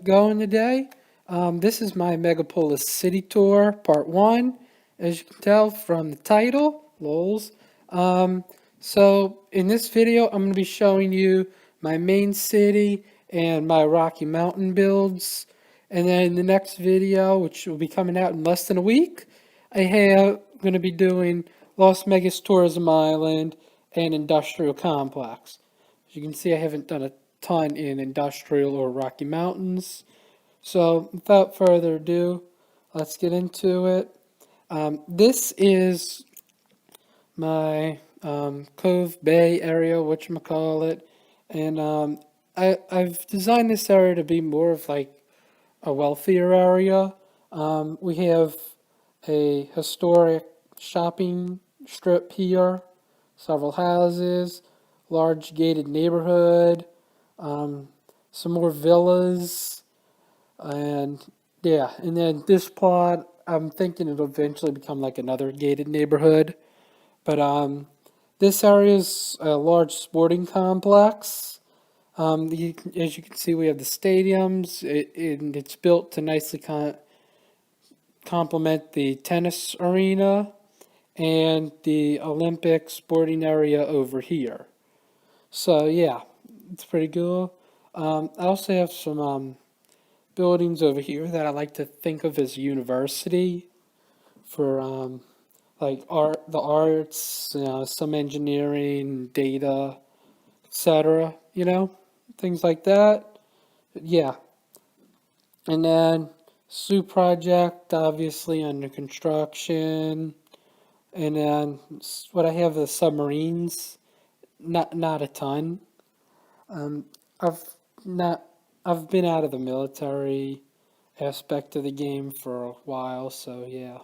going today. This is my Megapolis City Tour, Part 1, as you can tell from the title, LOLs. So in this video, I'm going to be showing you my main city and my Rocky Mountain builds. And then in the next video, which will be coming out in less than a week, I'm going to be doing Las Vegas Tourism Island and Industrial Complex. As you can see, I haven't done a ton in industrial or Rocky Mountains. So without further ado, let's get into it. This is my Clove Bay area, whatchamacallit. And I've designed this area to be more of like a wealthier area. We have a historic shopping strip here, several houses, large gated neighborhood, some more villas, and yeah, and then this plot, I'm thinking it'll eventually become like another gated neighborhood. But this area is a large sporting complex. As you can see, we have the stadiums, and it's built to nicely complement the tennis arena and the Olympic sporting area over here. So yeah, it's pretty cool. I also have some buildings over here that I like to think of as university for like the arts, some engineering, data, etc. Things like that. Yeah, and then Sioux project obviously under construction, and then what I have is submarines. Not a ton. Um, I've not I've been out of the military aspect of the game for a while, so yeah.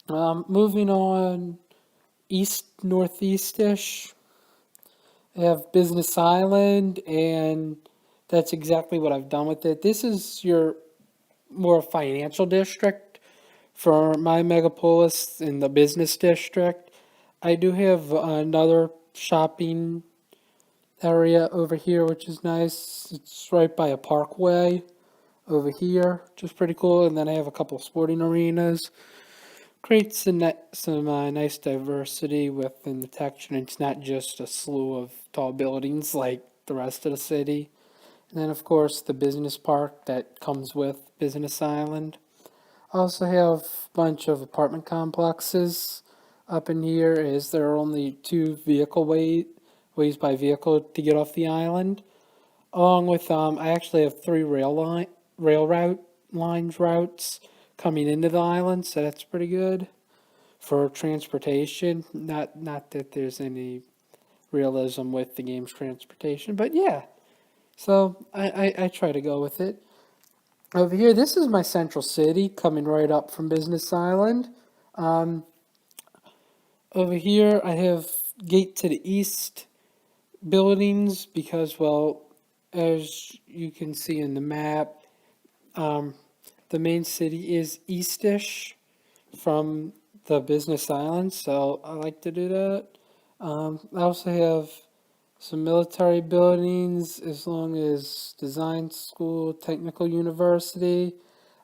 Moving on east northeast-ish, I have Business Island, and that's exactly what I've done with it. This is your more financial district for my megapolis in the business district. I do have another shopping area over here, which is nice. It's right by a parkway over here, which is pretty cool. And then I have a couple sporting arenas. Creates some nice diversity within the texture. And it's not just a slew of tall buildings like the rest of the city. And then, of course, the business park that comes with Business Island. I also have a bunch of apartment complexes up in here, as there are only two ways by vehicle to get off the island. Along with, I actually have three routes coming into the island, so that's pretty good for transportation. Not that there's any realism with the game's transportation, but yeah. So I try to go with it. Over here, this is my central city coming right up from Business Island. Um, Over here, I have gate to the east buildings because, well, as you can see in the map, um, the main city is eastish from the Business Island, so I like to do that. I also have some military buildings as long as design school, technical university.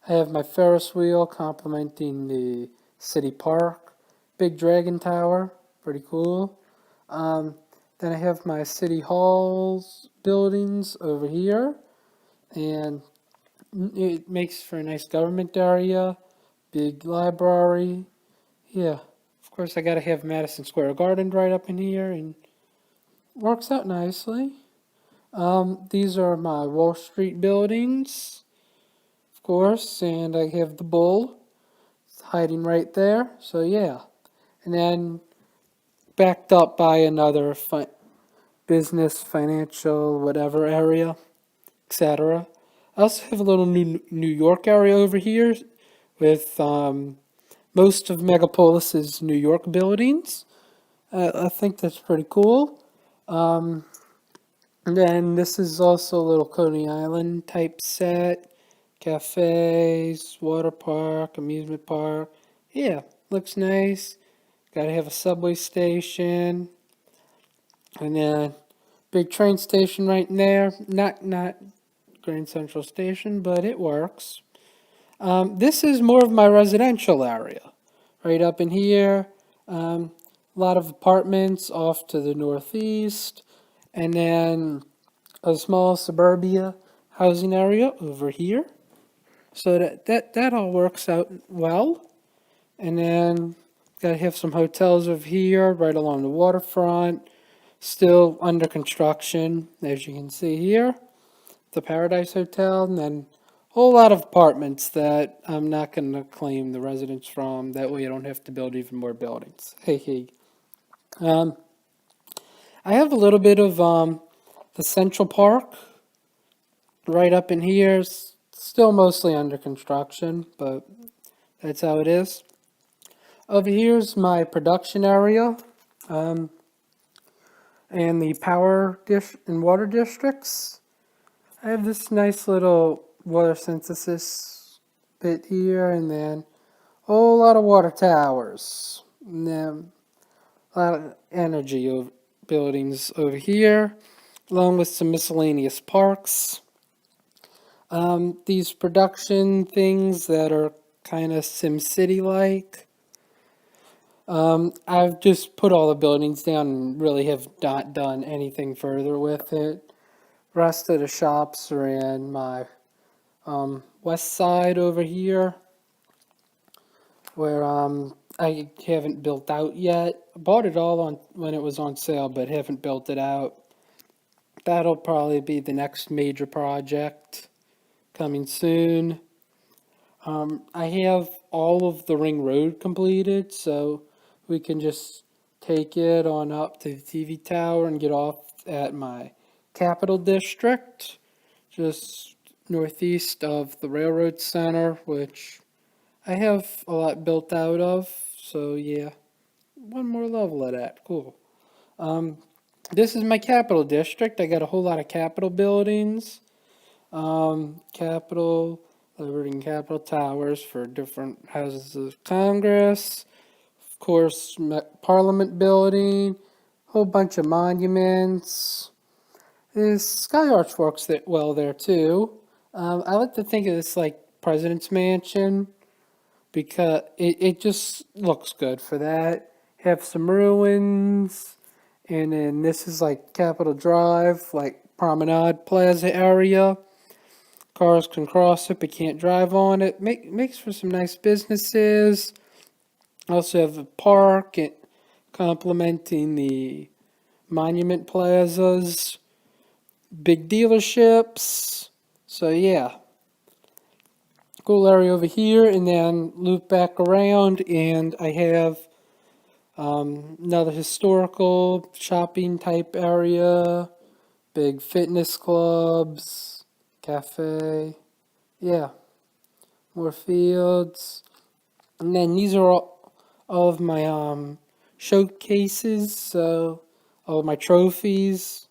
I have my Ferris wheel complementing the city park, big dragon tower, pretty cool. Um, then I have my city halls buildings over here, and it makes for a nice government area, big library. Yeah, of course I gotta have Madison Square Garden right up in here, and works out nicely. These are my Wall Street buildings, of course, and I have the bull hiding right there. So yeah, and then backed up by another business, financial, whatever area, etc. I also have a little New York area over here with most of Megapolis's New York buildings. I think that's pretty cool. Um, and then this is also a little Coney Island type set. Cafes, water park, amusement park. Yeah, looks nice. Gotta have a subway station. And then big train station right there. Not Grand Central Station, but it works. This is more of my residential area. Right up in here, a lot of apartments off to the northeast, and then a small suburbia housing area over here. So that all works out well. And then gotta have some hotels over here, right along the waterfront. Still under construction, as you can see here. The Paradise Hotel, and then a whole lot of apartments that I'm not going to claim the residents from. That way I don't have to build even more buildings. Hey, hey. Um, I have a little bit of the Central Park right up in here. Still mostly under construction, but that's how it is. Over here's my production area um, and the power dish and water districts. I have this nice little water synthesis bit here, and then a whole lot of water towers, and then a lot of energy buildings over here, along with some miscellaneous parks. These production things that are kind of SimCity-like. I've just put all the buildings down and really have not done anything further with it. Rest of the shops are in my west side over here, where I haven't built out yet. I bought it all on when it was on sale, but haven't built it out. That'll probably be the next major project coming soon. I have all of the ring road completed, so we can just take it on up to the TV tower and get off at my Capital District, just northeast of the Railroad Center, which I have a lot built out of. So yeah, one more level of that. Cool. This is my Capital District. I got a whole lot of Capitol buildings. Capitol, Liberty and Capitol Towers for different houses of Congress. Of course, Parliament Building. Whole bunch of monuments. This Sky Arch works well there too. I like to think of this like President's Mansion because it just looks good for that. Have some ruins, and then this is like Capitol Drive, like Promenade Plaza area. Cars can cross it but can't drive on it. Makes for some nice businesses. Also have a park complementing the monument plazas. Big dealerships. So yeah, cool area over here, and then loop back around, and I have another historical shopping type area, big fitness clubs, cafe, yeah, more fields, and then these are all of my showcases, so all of my trophies.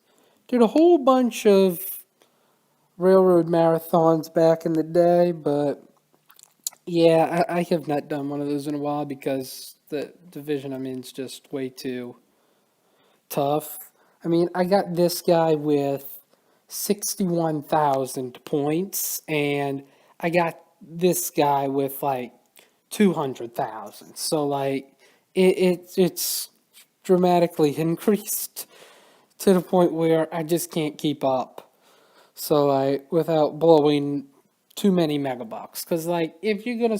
Did a whole bunch of railroad marathons back in the day, but yeah, I have not done one of those in a while because the division I'm in is just way too tough. I mean, I got this guy with 61,000 points, and I got this guy with like 200,000. So like it's dramatically increased to the point where I just can't keep up. So without blowing too many megabucks, because like if you're gonna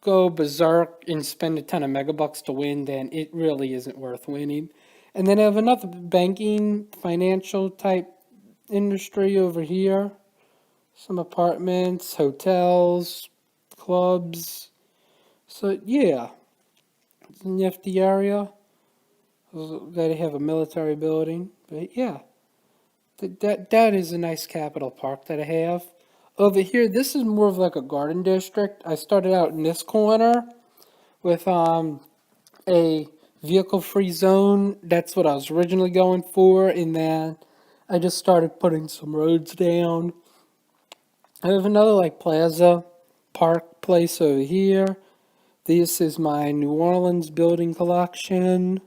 go berserk and spend a ton of megabucks to win, then it really isn't worth winning. And then I have another banking, financial type industry over here. Some apartments, hotels, clubs. So yeah, it's a nifty area. Gotta have a military building, but yeah. That is a nice Capitol Park that I have. Over here, this is more of like a garden district. I started out in this corner with a vehicle-free zone. That's what I was originally going for, and then I just started putting some roads down. I have another like plaza park place over here. This is my New Orleans building collection.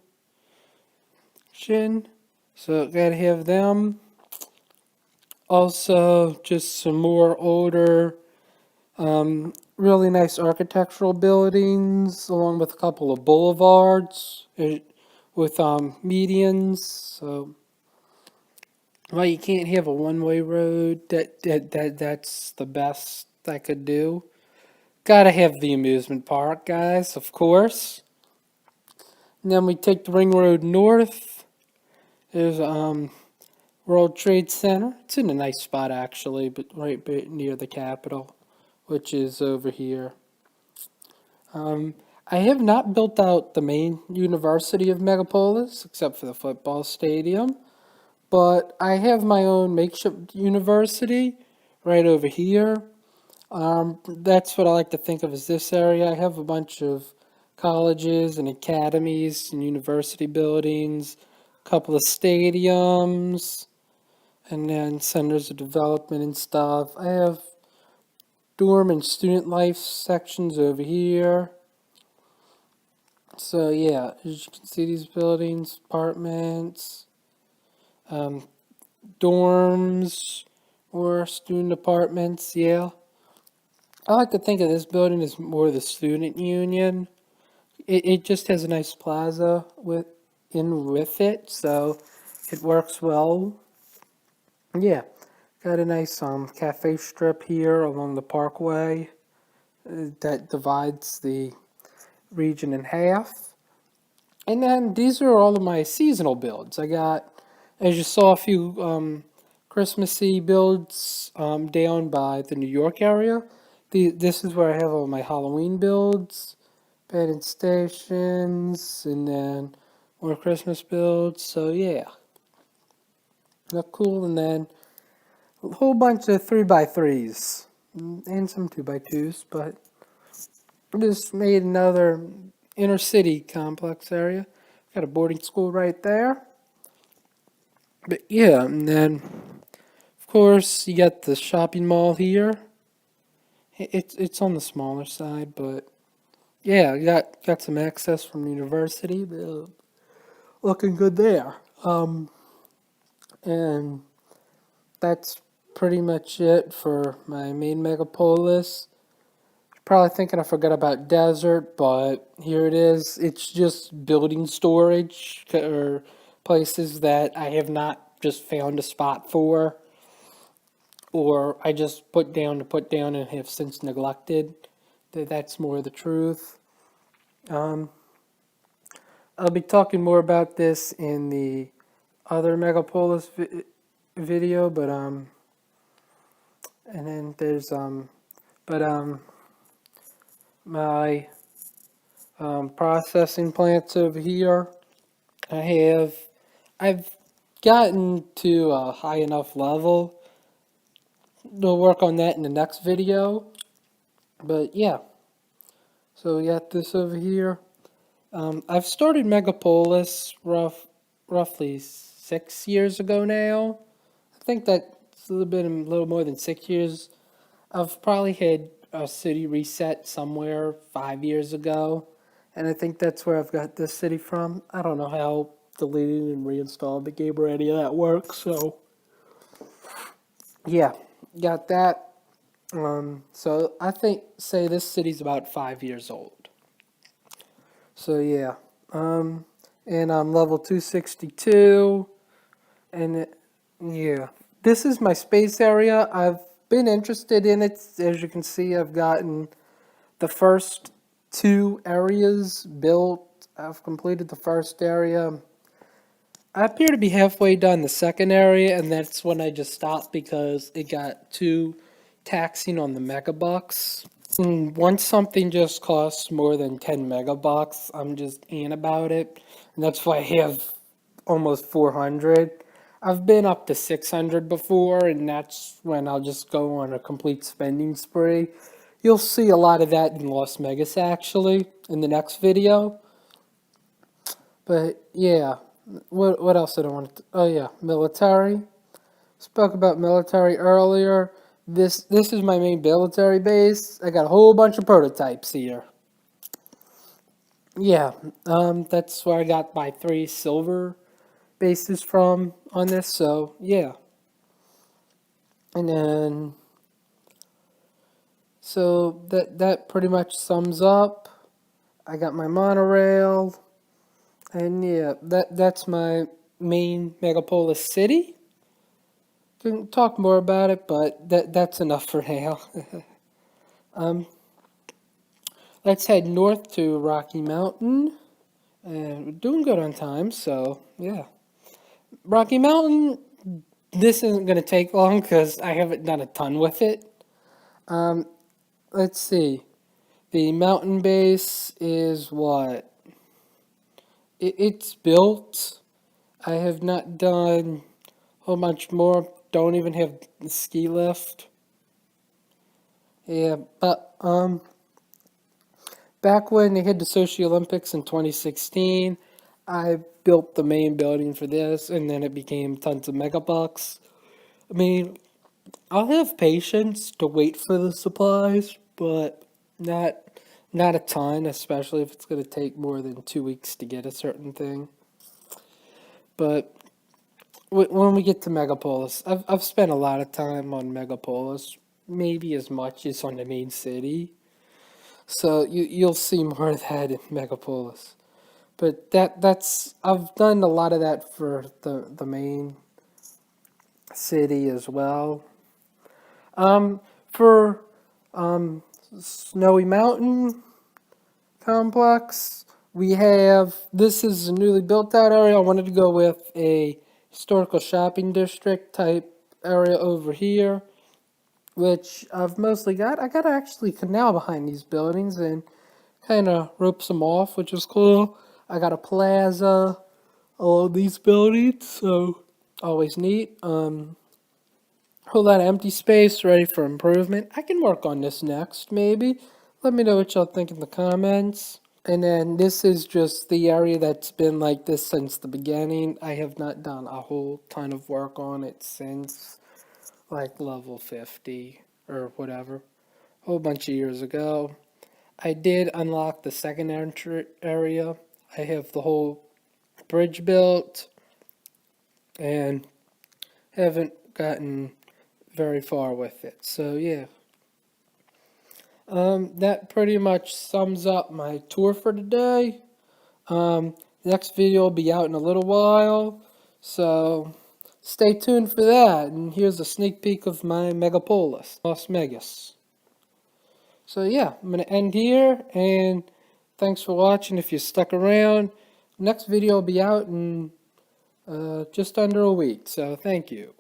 So gotta have them. Also, just some more older, really nice architectural buildings, along with a couple of boulevards with medians. So, well, you can't have a one-way road. That's the best I could do. Gotta have the amusement park, guys, of course. And then we take the ring road north. There's World Trade Center. It's in a nice spot actually, but right near the Capitol, which is over here. I have not built out the main University of Megapolis, except for the football stadium, but I have my own makeshift university right over here. That's what I like to think of as this area. I have a bunch of colleges and academies and university buildings, a couple of stadiums, and then centers of development and stuff. I have dorm and student life sections over here. So yeah, as you can see, these buildings, apartments, um, dorms, or student apartments. Yeah, I like to think of this building as more the student union. It just has a nice plaza with it, so it works well. Yeah, got a nice cafe strip here along the parkway that divides the region in half. And then these are all of my seasonal builds. I got, as you saw, a few Christmassy builds down by the New York area. This is where I have all my Halloween builds, bed and stations, and then more Christmas builds. So yeah, look cool. And then a whole bunch of 3x3s and some 2x2s, but just made another inner city complex area. Got a boarding school right there. But yeah, and then of course you got the shopping mall here. It's on the smaller side, but yeah, you got some access from the university. Looking good there. And that's pretty much it for my main megapolis. Probably thinking I forgot about desert, but here it is. It's just building storage or places that I have not just found a spot for, or I just put down to put down and have since neglected. That's more the truth. Um, I'll be talking more about this in the other megapolis video, but and then there's but my processing plants over here. I've gotten to a high enough level. We'll work on that in the next video. But yeah, so we got this over here. I've started Megapolis roughly 6 years ago now. I think that's a little more than 6 years. I've probably had a city reset somewhere 5 years ago, and I think that's where I've got this city from. I don't know how deleting and reinstalling the game or any of that works, so yeah, got that. So I think say this city's about 5 years old. So yeah, and I'm level 262, and yeah, this is my space area. I've been interested in it. As you can see, I've gotten the first two areas built. I've completed the first area. I appear to be halfway done the second area, and that's when I just stopped because it got too taxing on the megabucks. And once something just costs more than 10 megabucks, I'm just in about it. And that's why I have almost 400. I've been up to 600 before, and that's when I'll just go on a complete spending spree. You'll see a lot of that in Las Vegas, actually, in the next video. But, yeah. What else did I want to... Oh, yeah. Military. Spoke about military earlier. This is my main military base. I got a whole bunch of prototypes here. Yeah, that's where I got my 3 silver bases from on this, so yeah. And then, so that pretty much sums up. I got my monorail, and yeah, that's my main Megapolis city. Can talk more about it, but that's enough for now. um, let's head north to Rocky Mountain, and we're doing good on time, so yeah. Rocky Mountain, this isn't going to take long because I haven't done a ton with it. Um, let's see. The mountain base is what? It's built. I have not done a whole bunch more. Don't even have the ski lift. Yeah, but back when they had the Sochi Olympics in 2016, I built the main building for this, and then it became tons of megabucks. I mean, I'll have patience to wait for the supplies, but not not a ton, especially if it's going to take more than 2 weeks to get a certain thing. But when we get to Megapolis, I've spent a lot of time on Megapolis, maybe as much as on the main city. So you'll see more of that in Megapolis. But that's I've done a lot of that for the main city as well. For Snowy Mountain Complex, we have this is a newly built out area. I wanted to go with a historical shopping district type area over here, which I've mostly got. I got actually canal behind these buildings and kind of ropes them off, which is cool. I got a plaza along these buildings, so always neat. Whole lot of empty space ready for improvement. I can work on this next, maybe. Let me know what y'all think in the comments. And then this is just the area that's been like this since the beginning. I have not done a whole ton of work on it since like level 50 or whatever. A whole bunch of years ago. I did unlock the second entry area. I have the whole bridge built and haven't gotten very far with it. So yeah. That pretty much sums up my tour for today. Next video will be out in a little while, so stay tuned for that. And here's a sneak peek of my Megapolis, Las Vegas. So yeah, I'm going to end here, and thanks for watching if you stuck around. Next video will be out in just under a week, so thank you.